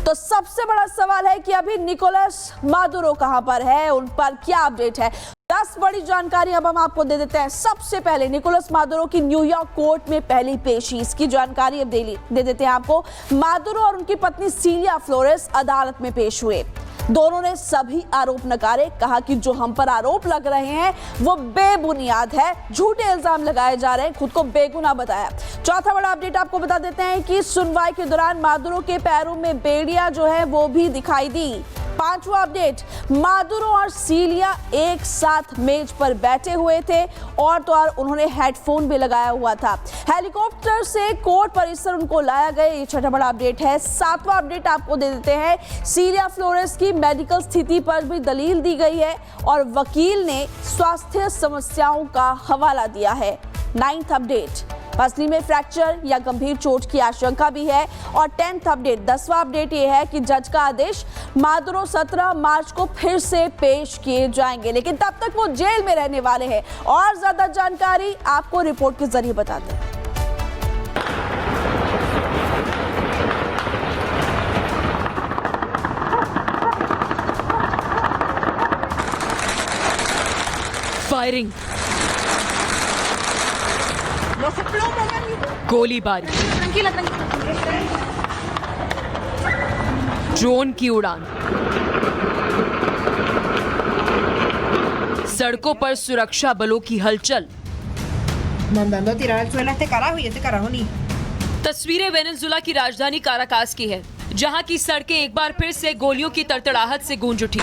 तो सबसे बड़ा सवाल है कि अभी निकोलस मादुरो कहां पर है, उन पर क्या अपडेट है। 10 बड़ी जानकारी अब हम आपको दे देते हैं। सबसे पहले निकोलस मादुरो की न्यूयॉर्क कोर्ट में पहली पेशी, इसकी जानकारी अब दे देते हैं आपको। मादुरो और उनकी पत्नी सीलिया फ्लोरेस अदालत में पेश हुए। दोनों ने सभी आरोप नकारे, कहा कि जो हम पर आरोप लग रहे हैं वो बेबुनियाद है, झूठे इल्जाम लगाए जा रहे हैं, खुद को बेगुनाह बताया। चौथा बड़ा अपडेट आपको बता देते हैं कि सुनवाई के दौरान मादुरो के पैरों में बेड़ियां जो है वो भी दिखाई दी। पांचवा अपडेट, मादुरो और सीलिया एक साथ मेज पर बैठे हुए थे और तो और उन्होंने हेडफोन भी लगाया हुआ था। हेलीकॉप्टर से कोर्ट परिसर उनको लाया गया। ये छठा बड़ा अपडेट है। सातवां अपडेट आपको दे देते हैं, सीलिया फ्लोरेस की मेडिकल स्थिति पर भी दलील दी गई है और वकील ने स्वास्थ्य समस्याओं का हवाला दिया है। 9th अपडेट, पसली में फ्रैक्चर या गंभीर चोट की आशंका भी है। और 10th अपडेट, 10वां अपडेट ये है कि जज का आदेश, मादुरो 17 मार्च को फिर से पेश किए जाएंगे, लेकिन तब तक वो जेल में रहने वाले हैं। और ज्यादा जानकारी आपको रिपोर्ट के जरिए बताते हैं। फायरिंग, गोलीबारी, ड्रोन की उड़ान, सड़कों पर सुरक्षा बलों की हलचल। तस्वीरें वेनेजुएला की राजधानी काराकास की है, जहां की सड़कें एक बार फिर से गोलियों की तड़तड़ाहट से गूंज उठी।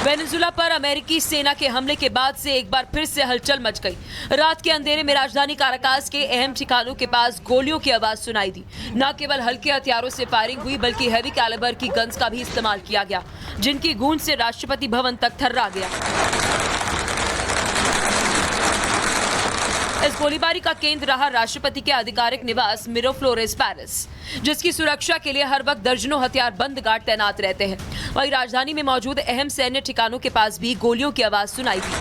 वेनेजुएला पर अमेरिकी सेना के हमले के बाद से एक बार फिर से हलचल मच गई। रात के अंधेरे में राजधानी काराकास के अहम ठिकानों के पास गोलियों की आवाज सुनाई दी। न केवल हल्के हथियारों से फायरिंग हुई, बल्कि हैवी कैलिबर की गन्स का भी इस्तेमाल किया गया, जिनकी गूंज से राष्ट्रपति भवन तक थर्रा गया। इस गोलीबारी का केंद्र रहा राष्ट्रपति के आधिकारिक निवास मिराफ्लोरेस पैलेस, जिसकी सुरक्षा के लिए हर वक्त दर्जनों हथियारबंद गार्ड तैनात रहते हैं। वहीं राजधानी में मौजूद अहम सैन्य ठिकानों के पास भी गोलियों की आवाज सुनाई दी।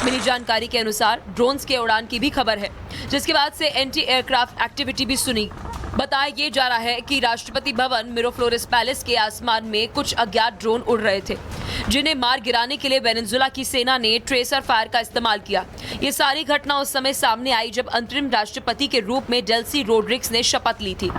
मिली जानकारी के अनुसार ड्रोन्स के उड़ान की भी खबर है, जिसके बाद से एंटी एयरक्राफ्ट एक्टिविटी भी सुनी। बताया ये जा रहा है कि राष्ट्रपति भवन मिराफ्लोरेस पैलेस के आसमान में कुछ अज्ञात ड्रोन उड़ रहे थे, जिन्हें मार गिराने के लिए वेनेजुएला की सेना ने ट्रेसर फायर का इस्तेमाल किया। ये सारी घटना उस समय सामने आई जब अंतरिम राष्ट्रपति के रूप में डेल्सी रोड्रिग्स ने शपथ ली थी।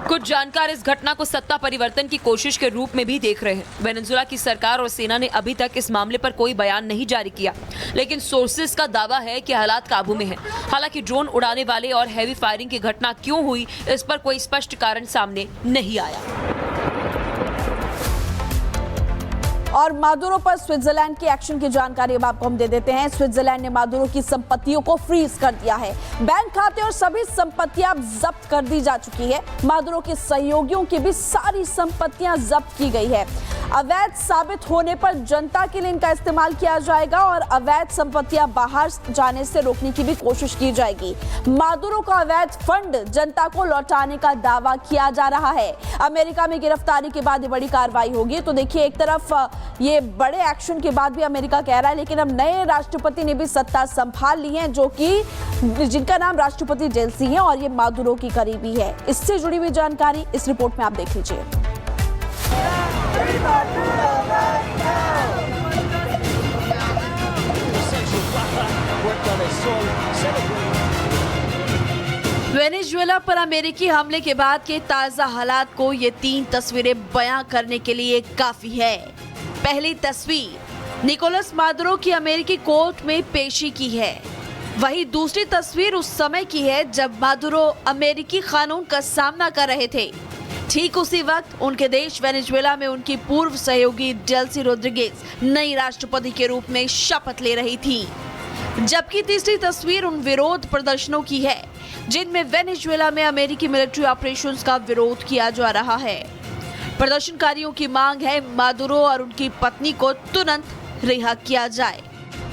कुछ जानकार इस घटना को सत्ता परिवर्तन की कोशिश के रूप में भी देख रहे हैं। वेनेजुएला की सरकार और सेना ने अभी तक इस मामले पर कोई बयान नहीं जारी किया, लेकिन सोर्सेज का दावा है कि हालात काबू में हैं। हालांकि ड्रोन उड़ाने वाले और हैवी फायरिंग की घटना क्यों हुई, इस पर कोई स्पष्ट कारण सामने नहीं आया। और मादुरो पर स्विट्जरलैंड के एक्शन की जानकारी अब आपको हम दे देते हैं। स्विट्जरलैंड ने मादुरो की संपत्तियों को फ्रीज कर दिया है। बैंक खाते और सभी संपत्तियां जब्त कर दी जा चुकी है। मादुरो के सहयोगियों की भी सारी संपत्तियां जब्त की गई है। अवैध साबित होने पर जनता के लिए इनका इस्तेमाल किया जाएगा और अवैध संपत्तियां बाहर जाने से रोकने की भी कोशिश की जाएगी। मादुरो का अवैध फंड जनता को लौटाने का दावा किया जा रहा है। अमेरिका में गिरफ्तारी के बाद ये बड़ी कार्रवाई होगी। तो देखिए, एक तरफ ये बड़े एक्शन के बाद भी अमेरिका कह रहा है, लेकिन अब नए राष्ट्रपति ने भी सत्ता संभाल ली है, जो कि जिनका नाम राष्ट्रपति डेल्सी है और ये मादुरो की करीबी है। इससे जुड़ी हुई जानकारी इस रिपोर्ट में आप देख लीजिए। वेनेजुएला पर अमेरिकी हमले के बाद के ताजा हालात को ये 3 तस्वीरें बयां करने के लिए काफी है। पहली तस्वीर, निकोलस मादुरो की अमेरिकी कोर्ट में पेशी की है। वहीं दूसरी तस्वीर उस समय की है जब मादुरो अमेरिकी कानून का सामना कर रहे थे। ठीक उसी वक्त उनके देश वेनेजुएला में उनकी पूर्व सहयोगी डेल्सी रोड्रिगेज नई राष्ट्रपति के रूप में शपथ ले रही थी। जबकि तीसरी तस्वीर उन विरोध प्रदर्शनों की है जिनमें वेनेजुएला में अमेरिकी मिलिट्री ऑपरेशंस का विरोध किया जा रहा है। प्रदर्शनकारियों की मांग है मादुरो और उनकी पत्नी को तुरंत रिहा किया जाए।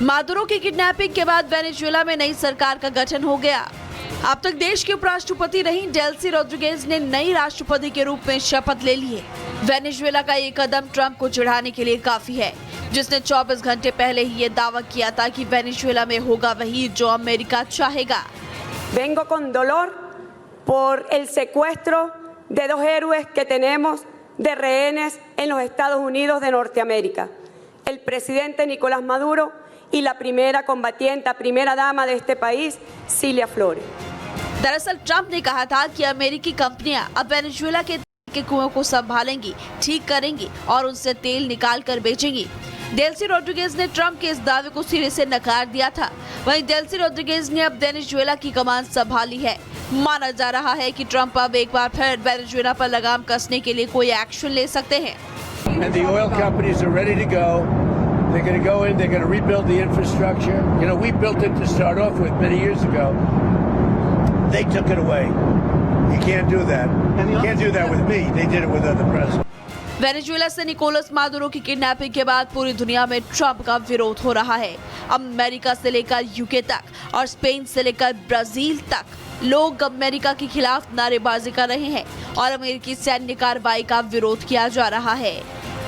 मादुरो की किडनैपिंग के बाद वेनेजुएला में नई सरकार का गठन हो गया। अब तक देश के उपराष्ट्रपति रही डेल्सी रोड्रिगेज ने नई राष्ट्रपति के रूप में शपथ ले ली है। वेनेजुएला का ये कदम ट्रंप को चिढ़ाने के लिए काफी है, जिसने 24 घंटे पहले ही ये दावा किया था कि वेनेजुएला में होगा वही जो अमेरिका चाहेगा। Vengo con dolor por el secuestro de dos héroes que tenemos de rehenes en los Estados Unidos de Norteamérica, el presidente Nicolás Maduro y la primera combatiente, primera dama de este país, Cilia Flores. दरअसल Trump ने कहा था कि अमेरिकी कंपनियां अब Venezuela के कुओं को संभालेंगी, ठीक करेंगी और उनसे तेल निकाल कर बेचेंगी। डेल्सी रोड्रिगेज ने ट्रंप के इस दावे को सिरे से नकार दिया था। वहीं डेल्सी रोड्रिगेज ने अब वेनेजुएला की कमान संभाली है। माना जा रहा है कि ट्रंप अब एक बार फिर वेनेजुएला पर लगाम कसने के लिए कोई एक्शन ले सकते हैं। And the oil companies are ready to go. They're going to go in, they're going to rebuild the infrastructure. You know, we built it to start off with many years ago. They took it away. You can't do that. You can't do that with me. They did it with other presidents. Venezuela से Nicolas Maduro की kidnapping के बाद पूरी दुनिया में Trump का विरोध हो रहा है। अमेरिका से लेकर यूके तक और स्पेन से लेकर ब्राजील तक लोग अमेरिका के खिलाफ नारेबाजी कर रहे हैं और अमेरिकी सैन्य कार्रवाई का विरोध किया जा रहा है।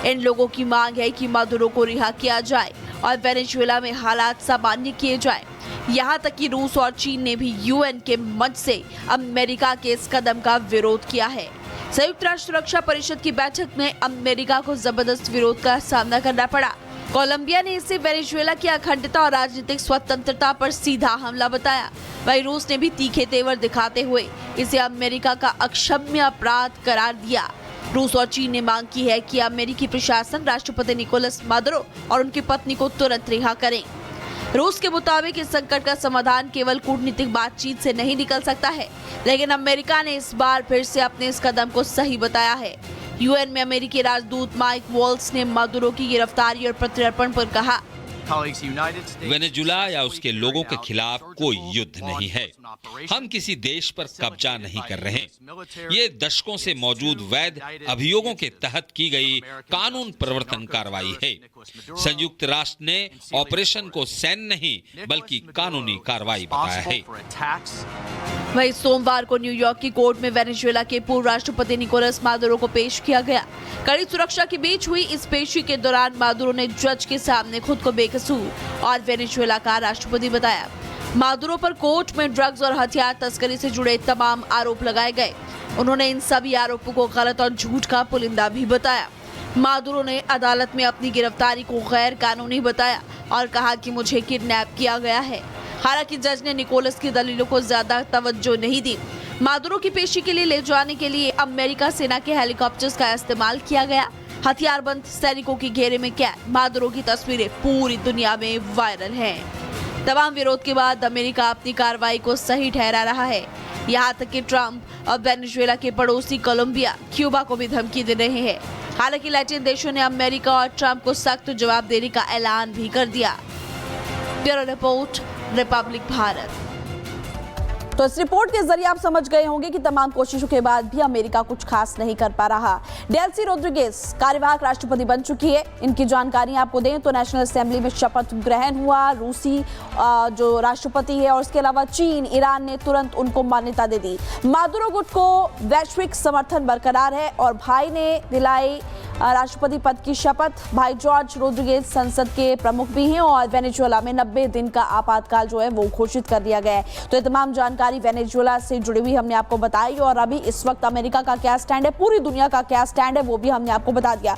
इन लोगों की मांग है कि मादुरो को रिहा किया जाए और वेनेजुएला में हालात सामान्य किए जाए। यहाँ तक कि रूस और चीन ने भी यूएन के मंच से अमेरिका के इस कदम का विरोध किया है। संयुक्त राष्ट्र सुरक्षा परिषद की बैठक में अमेरिका को जबरदस्त विरोध का सामना करना पड़ा। कोलंबिया ने इसे वेनेजुएला की अखंडता और राजनीतिक स्वतंत्रता पर सीधा हमला बताया। वहीं रूस ने भी तीखे तेवर दिखाते हुए इसे अमेरिका का अक्षम्य अपराध करार दिया। रूस और चीन ने मांग की है कि अमेरिकी प्रशासन राष्ट्रपति निकोलस मादुरो और उनकी पत्नी को तुरंत रिहा करें। रूस के मुताबिक इस संकट का समाधान केवल कूटनीतिक बातचीत से नहीं निकल सकता है, लेकिन अमेरिका ने इस बार फिर से अपने इस कदम को सही बताया है। यूएन में अमेरिकी राजदूत माइक वॉल्स ने मादुरो की गिरफ्तारी और प्रत्यर्पण पर कहा, वेनेजुएला या उसके लोगों के खिलाफ कोई युद्ध नहीं है। हम किसी देश पर कब्जा नहीं कर रहे। ये दशकों से मौजूद वैध अभियोगों के तहत की गई कानून प्रवर्तन कार्रवाई है। संयुक्त राष्ट्र ने ऑपरेशन को सैन्य नहीं बल्कि कानूनी कार्रवाई बताया है। वहीं सोमवार को न्यूयॉर्क की कोर्ट में वेनेजुएला के पूर्व राष्ट्रपति निकोलस मादुरो को पेश किया गया। कड़ी सुरक्षा के बीच हुई इस पेशी के दौरान मादुरो ने जज के सामने खुद को बेकसूर और वेनेजुएला का राष्ट्रपति बताया। मादुरो पर कोर्ट में ड्रग्स और हथियार तस्करी से जुड़े तमाम आरोप लगाए गए। उन्होंने इन सभी आरोपों को गलत और झूठ का पुलिंदा भी बताया। मादुरो ने अदालत में अपनी गिरफ्तारी को गैर कानूनी बताया और कहा कि मुझे किडनैप किया गया है। हालांकि जज ने निकोलस की दलीलों को ज्यादा तवज्जो नहीं दी। मादुरो की पेशी के लिए ले जाने के लिए अमेरिका सेना के हेलीकॉप्टर्स का इस्तेमाल किया गया। हथियारबंद सैनिकों के घेरे में कैद मादुरो की तस्वीरें पूरी दुनिया में वायरल हैं। तमाम विरोध के बाद अमेरिका अपनी कार्रवाई को सही ठहरा रहा है। यहाँ तक कि ट्रंप और वेनेजुएला के पड़ोसी कोलंबिया, क्यूबा को भी धमकी दे रहे हैं। हालांकि लैटिन देशों ने अमेरिका और ट्रंप को सख्त जवाब देने का ऐलान भी कर दिया। Bureau report, Republic Bharat. तो इस रिपोर्ट के जरिए आप समझ गए होंगे कि तमाम कोशिशों के बाद भी अमेरिका कुछ खास नहीं कर पा रहा। डेल्सी रोड्रिगेज कार्यवाहक राष्ट्रपति बन चुकी है। इनकी जानकारी आपको दें तो नेशनल असेंबली में शपथ ग्रहण हुआ। रूसी जो राष्ट्रपति है और इसके अलावा चीन, ईरान ने तुरंत उनको मान्यता दे दी। मादुरो गुट को वैश्विक समर्थन बरकरार है और भाई ने दिलाई राष्ट्रपति पद की शपथ। भाई जॉर्ज रोड्रिगेज संसद के प्रमुख भी हैं और वेनेजुएला में 90 दिन का आपातकाल जो है वो घोषित कर दिया गया है। तो ये तमाम जानकारी वेनेजुएला से जुड़ी हुई हमने आपको बताई और अभी इस वक्त अमेरिका का क्या स्टैंड है, पूरी दुनिया का क्या स्टैंड है, वो भी हमने आपको बता दिया।